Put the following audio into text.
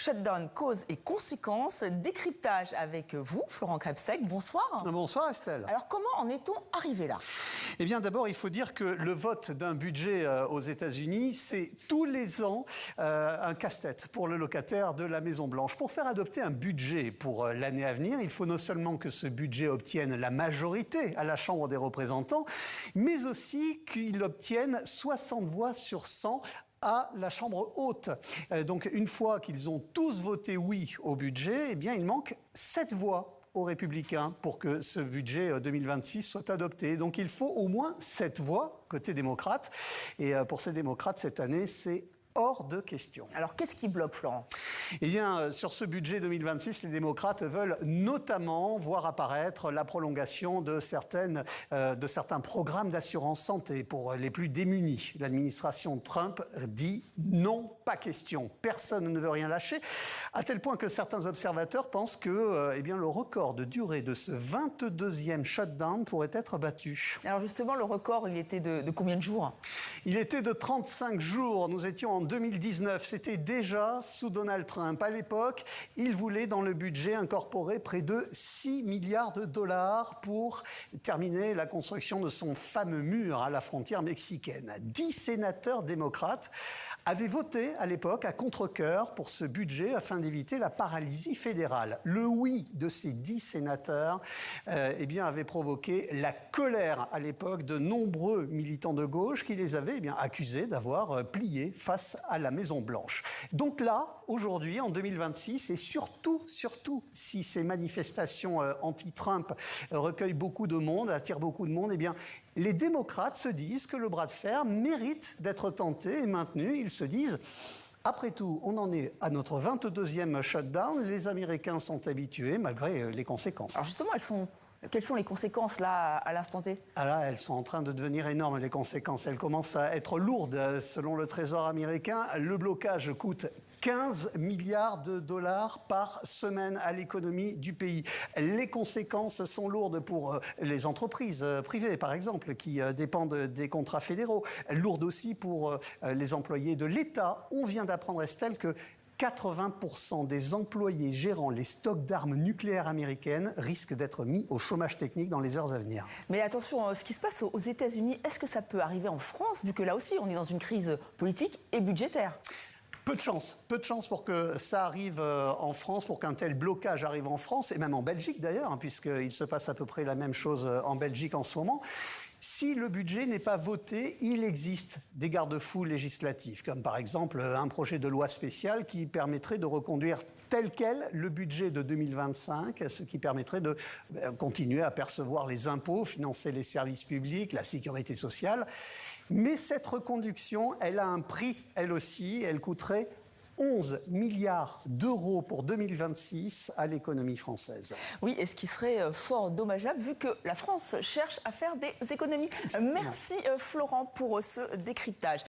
Shutdown, causes et conséquences, décryptage avec vous, Florent Krebsek. Bonsoir. Bonsoir Estelle. Alors comment en est-on arrivé là? Eh bien d'abord, il faut dire que le vote d'un budget aux États-Unis, c'est tous les ans un casse-tête pour le locataire de la Maison-Blanche. Pour faire adopter un budget pour l'année à venir, il faut non seulement que ce budget obtienne la majorité à la Chambre des représentants, mais aussi qu'il obtienne 60 voix sur 100 à la Chambre haute. Donc une fois qu'ils ont tous voté oui au budget, eh bien il manque 7 voix aux Républicains pour que ce budget 2026 soit adopté. Donc il faut au moins 7 voix côté démocrate. Et pour ces démocrates, cette année, c'est hors de question. Alors qu'est-ce qui bloque, Florent? Eh bien, sur ce budget 2026, les démocrates veulent notamment voir apparaître la prolongation de certains programmes d'assurance santé pour les plus démunis. L'administration Trump dit non, pas question. Personne ne veut rien lâcher, à tel point que certains observateurs pensent que le record de durée de ce 22e shutdown pourrait être battu. Alors justement, le record, il était de combien de jours? Il était de 35 jours. Nous étions en 2019. C'était déjà sous Donald Trump. À l'époque, il voulait dans le budget incorporer près de 6 milliards de dollars pour terminer la construction de son fameux mur à la frontière mexicaine. 10 sénateurs démocrates avaient voté à l'époque à contre-cœur pour ce budget afin d'éviter la paralysie fédérale. Le oui de ces 10 sénateurs avait provoqué la colère à l'époque de nombreux militants de gauche qui les avaient accusés d'avoir plié face à la Maison-Blanche. Donc là, aujourd'hui, en 2026, et surtout si ces manifestations anti-Trump recueillent beaucoup de monde, attirent beaucoup de monde, les démocrates se disent que le bras de fer mérite d'être tenté et maintenu. Ils se disent, après tout, on en est à notre 22e shutdown. Les Américains sont habitués, malgré les conséquences. Alors justement, quelles sont les conséquences là, à l'instant T? Ah là, elles sont en train de devenir énormes, les conséquences. Elles commencent à être lourdes. Selon le Trésor américain, le blocage coûte 15 milliards de dollars par semaine à l'économie du pays. Les conséquences sont lourdes pour les entreprises privées, par exemple, qui dépendent des contrats fédéraux. Lourdes aussi pour les employés de l'État. On vient d'apprendre, Estelle, que 80% des employés gérant les stocks d'armes nucléaires américaines risquent d'être mis au chômage technique dans les heures à venir. Mais attention, ce qui se passe aux États-Unis, est-ce que ça peut arriver en France, vu que là aussi on est dans une crise politique et budgétaire? Peu de chance pour que ça arrive en France, pour qu'un tel blocage arrive en France, et même en Belgique d'ailleurs, puisqu'il se passe à peu près la même chose en Belgique en ce moment. Si le budget n'est pas voté, il existe des garde-fous législatifs, comme par exemple un projet de loi spéciale qui permettrait de reconduire tel quel le budget de 2025, ce qui permettrait de continuer à percevoir les impôts, financer les services publics, la sécurité sociale. Mais cette reconduction, elle a un prix, elle aussi, elle coûterait 11 milliards d'euros pour 2026 à l'économie française. Oui, et ce qui serait fort dommageable vu que la France cherche à faire des économies. Merci Florent pour ce décryptage.